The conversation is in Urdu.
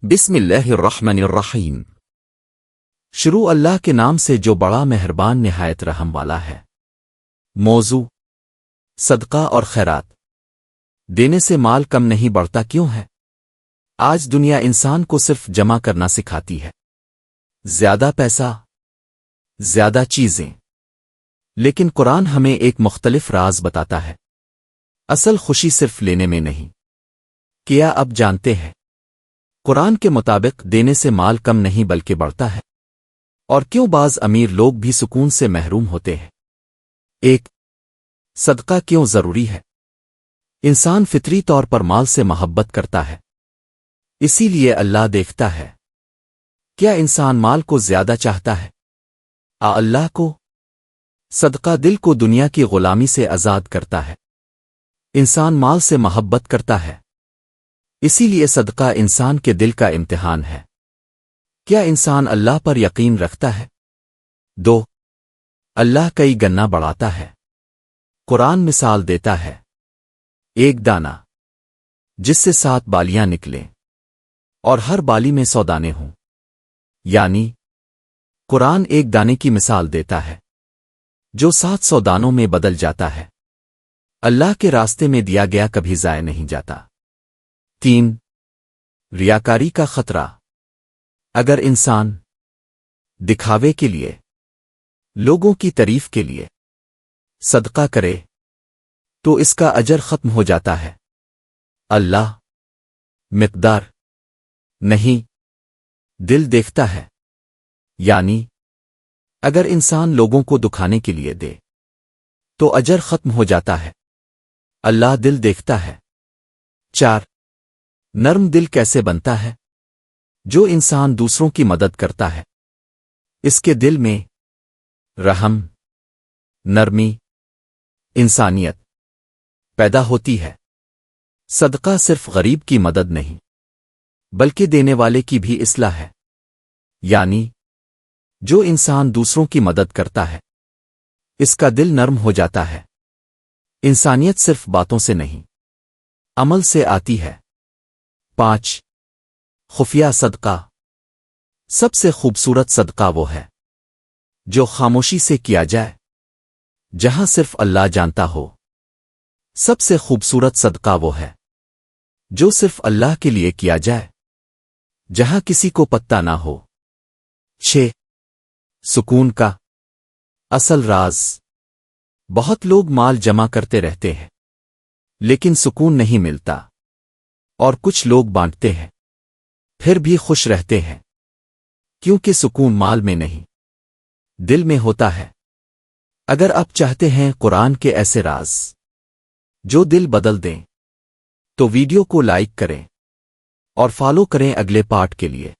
بسم اللہ الرحمن الرحیم۔ شروع اللہ کے نام سے جو بڑا مہربان نہایت رحم والا ہے۔ موضوع: صدقہ اور خیرات۔ دینے سے مال کم نہیں بڑھتا کیوں ہے؟ آج دنیا انسان کو صرف جمع کرنا سکھاتی ہے، زیادہ پیسہ، زیادہ چیزیں، لیکن قرآن ہمیں ایک مختلف راز بتاتا ہے۔ اصل خوشی صرف لینے میں نہیں، کیا اب جانتے ہیں قرآن کے مطابق دینے سے مال کم نہیں بلکہ بڑھتا ہے؟ اور کیوں بعض امیر لوگ بھی سکون سے محروم ہوتے ہیں؟ ایک، صدقہ کیوں ضروری ہے؟ انسان فطری طور پر مال سے محبت کرتا ہے، اسی لیے اللہ دیکھتا ہے کیا انسان مال کو زیادہ چاہتا ہے اللہ کو؟ صدقہ دل کو دنیا کی غلامی سے آزاد کرتا ہے۔ انسان مال سے محبت کرتا ہے، اسی لیے صدقہ انسان کے دل کا امتحان ہے۔ کیا انسان اللہ پر یقین رکھتا ہے؟ دو، اللہ کئی گنا بڑھاتا ہے۔ قرآن مثال دیتا ہے ایک دانہ جس سے 7 بالیاں نکلیں اور ہر بالی میں 100 دانے ہوں، یعنی قرآن ایک دانے کی مثال دیتا ہے جو 700 دانوں میں بدل جاتا ہے۔ اللہ کے راستے میں دیا گیا کبھی ضائع نہیں جاتا۔ 3، ریاکاری کا خطرہ۔ اگر انسان دکھاوے کے لیے، لوگوں کی تعریف کے لیے صدقہ کرے تو اس کا اجر ختم ہو جاتا ہے۔ اللہ مقدار نہیں، دل دیکھتا ہے، یعنی اگر انسان لوگوں کو دکھانے کے لیے دے تو اجر ختم ہو جاتا ہے، اللہ دل دیکھتا ہے۔ 4، نرم دل کیسے بنتا ہے؟ جو انسان دوسروں کی مدد کرتا ہے اس کے دل میں رحم، نرمی، انسانیت پیدا ہوتی ہے۔ صدقہ صرف غریب کی مدد نہیں بلکہ دینے والے کی بھی اصلاح ہے، یعنی جو انسان دوسروں کی مدد کرتا ہے اس کا دل نرم ہو جاتا ہے۔ انسانیت صرف باتوں سے نہیں، عمل سے آتی ہے۔ 5، خفیہ صدقہ۔ سب سے خوبصورت صدقہ وہ ہے جو خاموشی سے کیا جائے، جہاں صرف اللہ جانتا ہو۔ سب سے خوبصورت صدقہ وہ ہے جو صرف اللہ کے لیے کیا جائے، جہاں کسی کو پتہ نہ ہو۔ 6، سکون کا اصل راز۔ بہت لوگ مال جمع کرتے رہتے ہیں لیکن سکون نہیں ملتا، اور کچھ لوگ بانٹتے ہیں پھر بھی خوش رہتے ہیں، کیونکہ سکون مال میں نہیں، دل میں ہوتا ہے۔ اگر آپ چاہتے ہیں قرآن کے ایسے راز جو دل بدل دیں تو ویڈیو کو لائک کریں اور فالو کریں اگلے پارٹ کے لیے۔